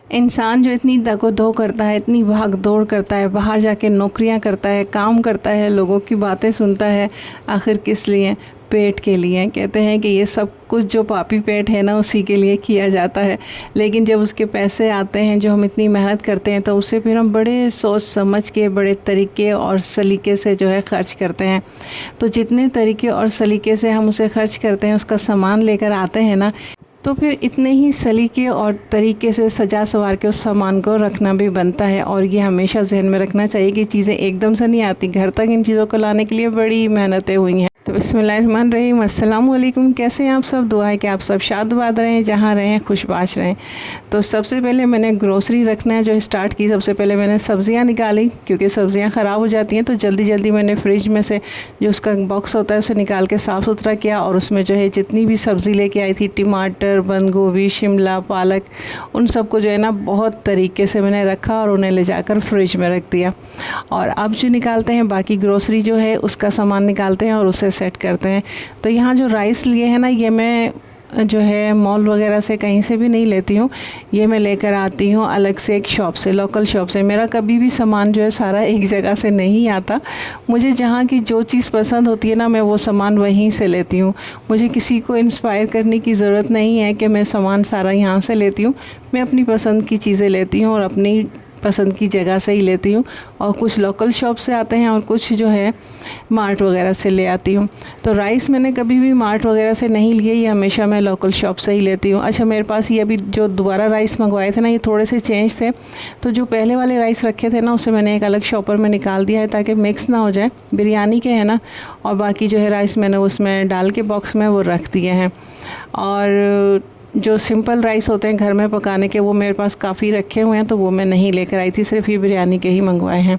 इंसान जो इतनी दगो-दो करता है, इतनी भाग-दौड़ करता है, बाहर जाके नौकरियां करता है, काम करता है, लोगों की बातें सुनता है, आखिर किस लिए? पेट के लिए। कहते हैं कि ये सब कुछ जो पापी पेट है ना, उसी के लिए किया जाता है। लेकिन जब उसके पैसे आते हैं, जो हम इतनी मेहनत करते हैं, तो उसे फिर हम बड़े सोच समझ के, बड़े तरीके और सलीके से जो है खर्च करते हैं। तो जितने तरीके और सलीके से हम उसे खर्च करते हैं, उसका सामान लेकर आते हैं ना, तो फिर इतने ही सलीके और तरीके से सजा सवार के उस सामान को रखना भी बनता है। और ये हमेशा जहन में रखना चाहिए कि चीज़ें एकदम से नहीं आती, घर तक इन चीज़ों को लाने के लिए बड़ी मेहनतें हुई हैं। तो बिस्मिल्लाहिर्रहमानिर्रहीम, अस्सलाम वालेकुम। कैसे हैं आप सब? दुआ है कि आप सब शाद-बाद रहें, जहाँ रहें खुशबाश रहें। तो सबसे पहले मैंने ग्रोसरी रखना जो स्टार्ट की। सबसे पहले मैंने सब्ज़ियाँ निकाली, क्योंकि सब्ज़ियाँ ख़राब हो जाती हैं, तो जल्दी जल्दी मैंने फ्रिज में से जो उसका बॉक्स होता है उसे निकाल के साफ़ सुथरा किया। और उसमें जो है जितनी भी सब्ज़ी लेके आई थी, टमाटर, बंद गोभी, शिमला, पालक, उन सबको जो है ना बहुत तरीके से मैंने रखा और उन्हें ले जाकर फ्रिज में रख दिया। और अब जो निकालते हैं, बाकी ग्रोसरी जो है उसका सामान निकालते हैं और उसे सेट करते हैं। तो यहाँ जो राइस लिए हैं ना, ये मैं जो है मॉल वगैरह से कहीं से भी नहीं लेती हूँ। ये मैं लेकर आती हूँ अलग से एक शॉप से, लोकल शॉप से। मेरा कभी भी सामान जो है सारा एक जगह से नहीं आता। मुझे जहाँ की जो चीज़ पसंद होती है ना, मैं वो सामान वहीं से लेती हूँ। मुझे किसी को इंस्पायर करने की ज़रूरत नहीं है कि मैं सामान सारा यहाँ से लेती हूँ। मैं अपनी पसंद की चीज़ें लेती हूँ और अपनी पसंद की जगह से ही लेती हूँ। और कुछ लोकल शॉप से आते हैं और कुछ जो है मार्ट वगैरह से ले आती हूँ। तो राइस मैंने कभी भी मार्ट वगैरह से नहीं लिए, ये हमेशा मैं लोकल शॉप से ही लेती हूँ। अच्छा, मेरे पास ये अभी जो दोबारा राइस मंगवाए थे ना, ये थोड़े से चेंज थे। तो जो पहले वाले राइस रखे थे ना, उसे मैंने एक अलग शॉपर में निकाल दिया है ताकि मिक्स ना हो जाए। बिरयानी के हैं ना, और बाकी जो है राइस मैंने उसमें डाल के बॉक्स में वो रख दिए हैं। और जो सिंपल राइस होते हैं घर में पकाने के, वो मेरे पास काफ़ी रखे हुए हैं, तो वो मैं नहीं लेकर आई थी, सिर्फ ये बिरयानी के ही मंगवाए हैं।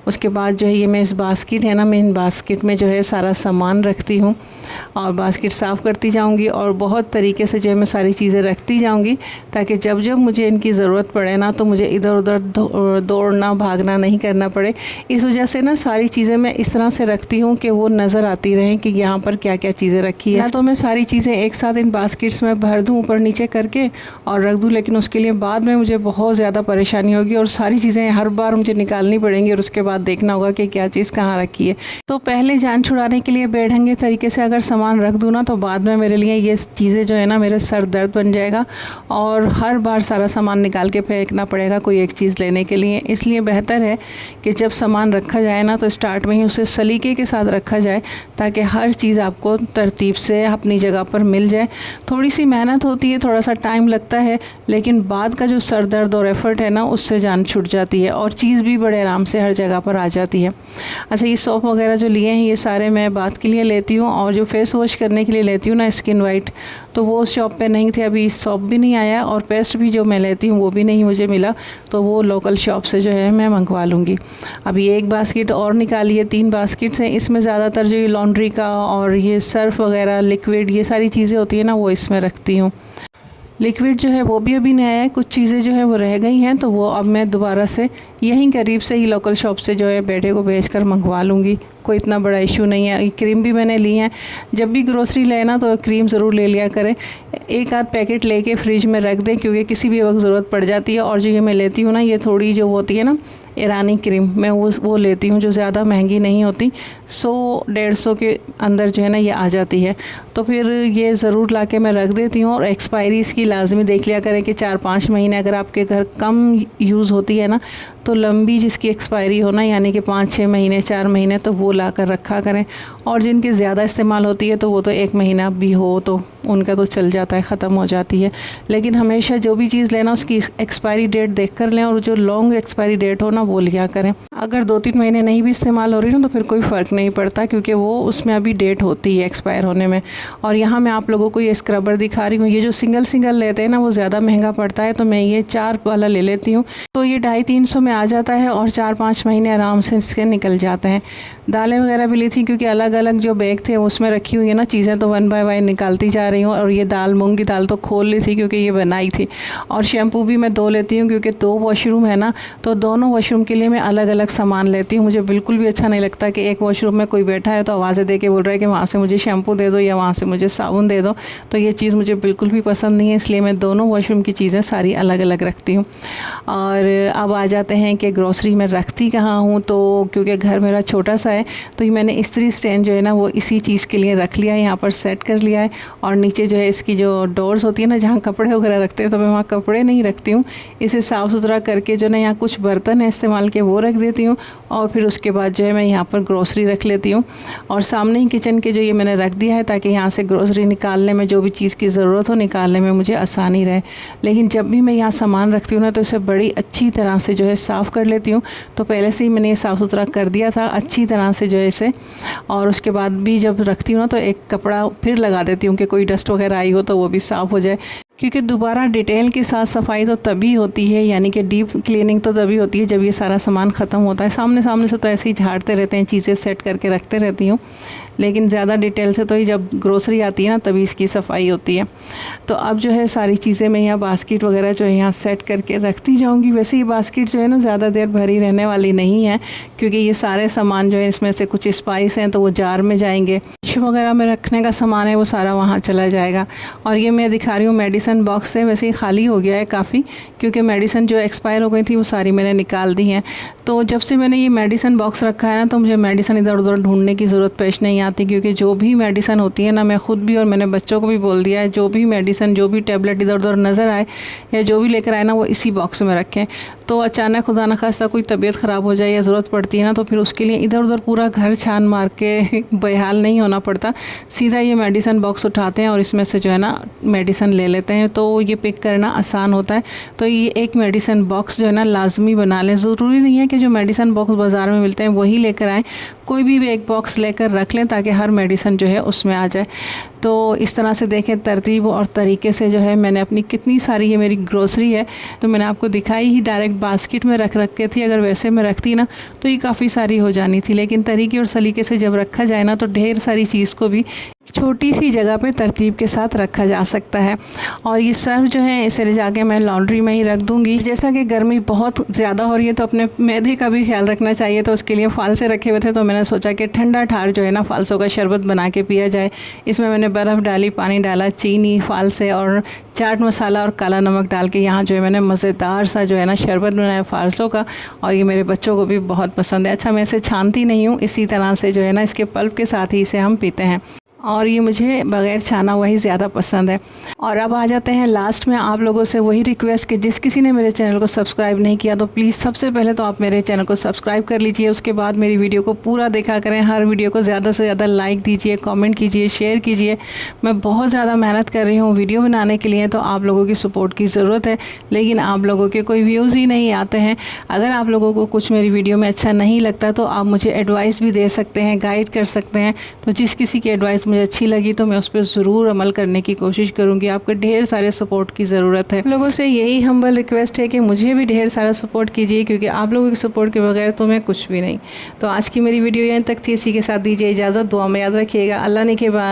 उसके बाद जो है ये मैं इस बास्केट है ना, मैं इन बास्केट में जो है सारा सामान रखती हूँ और बास्केट साफ़ करती जाऊँगी और बहुत तरीके से जो है मैं सारी चीज़ें रखती जाऊँगी, ताकि जब जब मुझे इनकी ज़रूरत पड़े ना, तो मुझे इधर उधर दौड़ना भागना नहीं करना पड़े। इस वजह से ना सारी चीज़ें मैं इस तरह से रखती हूँ कि वो नज़र आती रहें कि यहाँ पर क्या क्या चीज़ें रखी है। ना तो मैं सारी चीज़ें एक साथ इन बास्केट्स में भर दूँ ऊपर नीचे करके और रख दूँ, लेकिन उसके लिए बाद में मुझे बहुत ज़्यादा परेशानी होगी और सारी चीज़ें हर बार मुझे निकालनी पड़ेंगी और उसके बाद देखना होगा कि क्या चीज़ कहाँ रखी है। तो पहले जान छुड़ाने के लिए बेढंगे तरीके से अगर सामान रख दूँ ना, तो बाद में मेरे लिए ये चीज़ें जो है ना, मेरे सर दर्द बन जाएगा और हर बार सारा सामान निकाल के फेंकना पड़ेगा कोई एक चीज़ लेने के लिए। इसलिए बेहतर है कि जब सामान रखा जाए ना, तो स्टार्ट में ही उसे सलीके के साथ रखा जाए, ताकि हर चीज़ आपको तरतीब से अपनी जगह पर मिल जाए। थोड़ी सी मेहनत होती है, थोड़ा सा टाइम लगता है, लेकिन बाद का जो सर दर्द और एफ़र्ट है ना, उससे जान छूट जाती है और चीज़ भी बड़े आराम से हर जगह पर आ जाती है। अच्छा, ये सोप वगैरह जो लिए हैं, ये सारे मैं बाथ के लिए लेती हूँ और जो फेस वॉश करने के लिए लेती हूँ ना, स्किन वाइट, तो वो शॉप पे नहीं थे। अभी सोप भी नहीं आया और पेस्ट भी जो मैं लेती हूँ वो भी नहीं मुझे मिला, तो वो लोकल शॉप से जो है मैं मंगवा लूँगी। अभी एक बास्केट और निकाली है, 3 बास्केट्स हैं। इसमें ज़्यादातर जो ये लॉन्ड्री का और ये सर्फ वगैरह, लिक्विड, ये सारी चीज़ें होती है ना, वो इसमें रखती हूँ। लिक्विड जो है वो भी अभी नया है, कुछ चीज़ें जो है वो रह गई हैं, तो वो अब मैं दोबारा से यहीं करीब से ही लोकल शॉप से जो है बेटे को भेजकर मंगवा लूँगी। कोई इतना बड़ा इशू नहीं है। क्रीम भी मैंने ली है। जब भी ग्रोसरी लेना तो क्रीम ज़रूर ले लिया करें। एक आध पैकेट लेके फ्रिज में रख दें, क्योंकि किसी भी वक्त ज़रूरत पड़ जाती है। और जो ये मैं लेती हूँ ना, ये थोड़ी जो होती है ना ईरानी क्रीम, मैं वो लेती हूँ, जो ज़्यादा महंगी नहीं होती, 100-150 के अंदर जो है ना ये आ जाती है। तो फिर ये ज़रूर ला के मैं रख देती हूँ। और एक्सपायरी इसकी लाजमी देख लिया करें कि 4-5 महीने अगर आपके घर कम यूज़ होती है ना, तो लंबी जिसकी एक्सपायरी हो ना, यानी कि 5-6 महीने 4 महीने, तो वो ला कर रखा करें। और जिनकी ज़्यादा इस्तेमाल होती है, तो वो तो 1 महीना भी हो तो उनका तो चल जाता है, ख़त्म हो जाती है। लेकिन हमेशा जो भी चीज़ लेना उसकी एक्सपायरी डेट देख कर लें, और जो लॉन्ग एक्सपायरी डेट हो ना, वो लिया करें। अगर 2-3 महीने नहीं भी इस्तेमाल हो रही ना, तो फिर कोई फ़र्क नहीं पड़ता, क्योंकि वो उसमें अभी डेट होती है एक्सपायर होने में। और यहाँ मैं आप लोगों को ये स्क्रबर दिखा रही हूँ। ये जो सिंगल लेते हैं ना, वो ज़्यादा महंगा पड़ता है, तो मैं ये 4 वाला ले लेती हूँ। तो ये 250-300 में आ जाता है और 4-5 महीने आराम से इसके निकल जाते हैं। दाल मसाले वगैरह भी ली थी, क्योंकि अलग अलग जो बैग थे उसमें रखी हुई है ना चीज़ें, तो 1 बाय 1 निकालती जा रही हूँ। और ये दाल, मूंग की दाल तो खोल ली थी क्योंकि ये बनाई थी। और शैम्पू भी मैं 2 लेती हूँ, क्योंकि 2 वॉशरूम है ना, तो दोनों वॉशरूम के लिए मैं अलग अलग सामान लेती हूँ। मुझे बिल्कुल भी अच्छा नहीं लगता कि एक वॉशरूम में कोई बैठा है तो आवाज़ें दे के बोल रहा है कि वहाँ से मुझे शैम्पू दे दो या वहाँ से मुझे साबुन दे दो, तो ये चीज़ मुझे बिल्कुल भी पसंद नहीं है। इसलिए मैं दोनों वॉशरूम की चीज़ें सारी अलग अलग रखती हूँ। और अब आ जाते हैं कि ग्रोसरी में रखती कहाँ हूँ, तो क्योंकि घर मेरा छोटा सा है तो ये मैंने इस्त्री स्टैंड जो है ना वो इसी चीज़ के लिए रख लिया है, यहाँ पर सेट कर लिया है। और नीचे जो है इसकी जो डोर्स होती है ना जहाँ कपड़े वगैरह रखते हैं, तो मैं वहाँ कपड़े नहीं रखती हूँ। इसे साफ़ सुथरा करके जो ना यहाँ कुछ बर्तन है इस्तेमाल के वो रख देती हूँ, और फिर उसके बाद जो है मैं यहाँ पर ग्रोसरी रख लेती हूँ। और सामने ही किचन के जो ये मैंने रख दिया है ताकि यहाँ से ग्रोसरी निकालने में, जो भी चीज़ की ज़रूरत हो निकालने में मुझे आसानी रहे। लेकिन जब भी मैं यहाँ सामान रखती हूँ ना तो इसे बड़ी अच्छी तरह से जो है साफ़ कर लेती हूँ। तो पहले से ही मैंने ये साफ़ सुथरा कर दिया था अच्छी तरह से जो है इसे। और उसके बाद भी जब रखती हूँ ना तो एक कपड़ा फिर लगा देती हूँ कि कोई डस्ट वगैरह आई हो तो वो भी साफ़ हो जाए, क्योंकि दोबारा डिटेल के साथ सफाई तो तभी होती है, यानी कि डीप क्लीनिंग तो तभी होती है जब ये सारा सामान ख़त्म होता है। सामने सामने से तो ऐसे ही झाड़ते रहते हैं, चीज़ें सेट करके रखते रहती हूँ, लेकिन ज़्यादा डिटेल से तो ही जब ग्रोसरी आती है ना तभी इसकी सफाई होती है। तो अब जो है सारी चीज़ें मैं यहाँ बास्केट वगैरह जो है यहाँ सेट करके रखती जाऊँगी। वैसे ये बास्केट जो है ना ज़्यादा देर भरी रहने वाली नहीं है, क्योंकि ये सारे सामान जो है इसमें से कुछ स्पाइस हैं तो वो जार में जाएंगे, डिश वगैरह में रखने का सामान है वो सारा वहाँ चला जाएगा। और ये मैं दिखा रही हूँ मेडिसिन बॉक्स है, वैसे ही खाली हो गया है काफ़ी, क्योंकि मेडिसिन जो एक्सपायर हो गई थी वो सारी मैंने निकाल दी हैं। तो जब से मैंने ये मेडिसिन बॉक्स रखा है ना तो मुझे मेडिसिन इधर उधर ढूंढने की ज़रूरत पेश नहीं आती, क्योंकि जो भी मेडिसिन होती है ना, मैं ख़ुद भी और मैंने बच्चों को भी बोल दिया है, जो भी मेडिसिन, जो भी टैबलेट इधर उधर नज़र आए या जो भी लेकर आए ना वो इसी बॉक्स में रखें। तो अचानक खुदा न खास्ता कोई तबीयत ख़राब हो जाए या ज़रूरत पड़ती है ना तो फिर उसके लिए इधर उधर पूरा घर छान मार के बेहाल नहीं होना पड़ता। सीधा ये मेडिसिन बॉक्स उठाते हैं और इसमें से जो है ना मेडिसिन ले लेते हैं, तो ये पिक करना आसान होता है। तो ये एक मेडिसिन बॉक्स जो है ना लाजमी बना लें। ज़रूरी नहीं है कि जो मेडिसिन बॉक्स बाज़ार में मिलते हैं वही लेकर आएँ, कोई भी एक बॉक्स लेकर रख लें ताकि हर मेडिसिन जो है उसमें आ जाए। तो इस तरह से देखें तरतीब और तरीके से जो है मैंने अपनी कितनी सारी, ये मेरी ग्रोसरी है तो मैंने आपको दिखाई ही, डायरेक्ट बास्केट में रख के थी। अगर वैसे मैं रखती ना तो ये काफ़ी सारी हो जानी थी, लेकिन तरीके और सलीके से जब रखा जाए ना तो ढेर सारी चीज़ को भी छोटी सी जगह पे तरतीब के साथ रखा जा सकता है। और ये सर्फ जो है इसे ले जाके मैं लॉन्ड्री में ही रख दूँगी। जैसा कि गर्मी बहुत ज़्यादा हो रही है तो अपने मैदे का भी ख्याल रखना चाहिए, तो उसके लिए फालसे रखे हुए थे, तो मैंने सोचा कि ठंडा ठार जो है ना फालसों का शरबत बना के पिया जाए। इसमें मैंने बर्फ़ डाली, पानी डाला, चीनी, फालसे और चाट मसाला और काला नमक डाल के यहाँ जो है मैंने मज़ेदार सा जो है ना शरबत बनाया फालसों का, और ये मेरे बच्चों को भी बहुत पसंद है। अच्छा, मैं इसे छानती नहीं हूँ, इसी तरह से जो है ना इसके पल्प के साथ ही इसे हम पीते हैं, और ये मुझे बग़ैर छाना हुआ ही ज़्यादा पसंद है। और अब आ जाते हैं लास्ट में आप लोगों से वही रिक्वेस्ट कि जिस किसी ने मेरे चैनल को सब्सक्राइब नहीं किया तो प्लीज़ सबसे पहले तो आप मेरे चैनल को सब्सक्राइब कर लीजिए। उसके बाद मेरी वीडियो को पूरा देखा करें, हर वीडियो को ज़्यादा से ज़्यादा लाइक दीजिए, कमेंट कीजिए, शेयर कीजिए। मैं बहुत ज़्यादा मेहनत कर रही हूँ वीडियो बनाने के लिए, तो आप लोगों की सपोर्ट की ज़रूरत है, लेकिन आप लोगों के कोई व्यूज़ ही नहीं आते हैं। अगर आप लोगों को कुछ मेरी वीडियो में अच्छा नहीं लगता तो आप मुझे एडवाइस भी दे सकते हैं, गाइड कर सकते हैं। तो जिस किसी की एडवाइस मुझे अच्छी लगी तो मैं उस पर ज़रूर अमल करने की कोशिश करूँगी। आपको ढेर सारे सपोर्ट की ज़रूरत है। लोगों से यही हम्बल रिक्वेस्ट है कि मुझे भी ढेर सारा सपोर्ट कीजिए, क्योंकि आप लोगों के सपोर्ट के बगैर तो मैं कुछ भी नहीं। तो आज की मेरी वीडियो यहीं तक थी, इसी के साथ दीजिए इजाज़त। दुआ में याद रखिएगा। अल्लाह ने के बाद।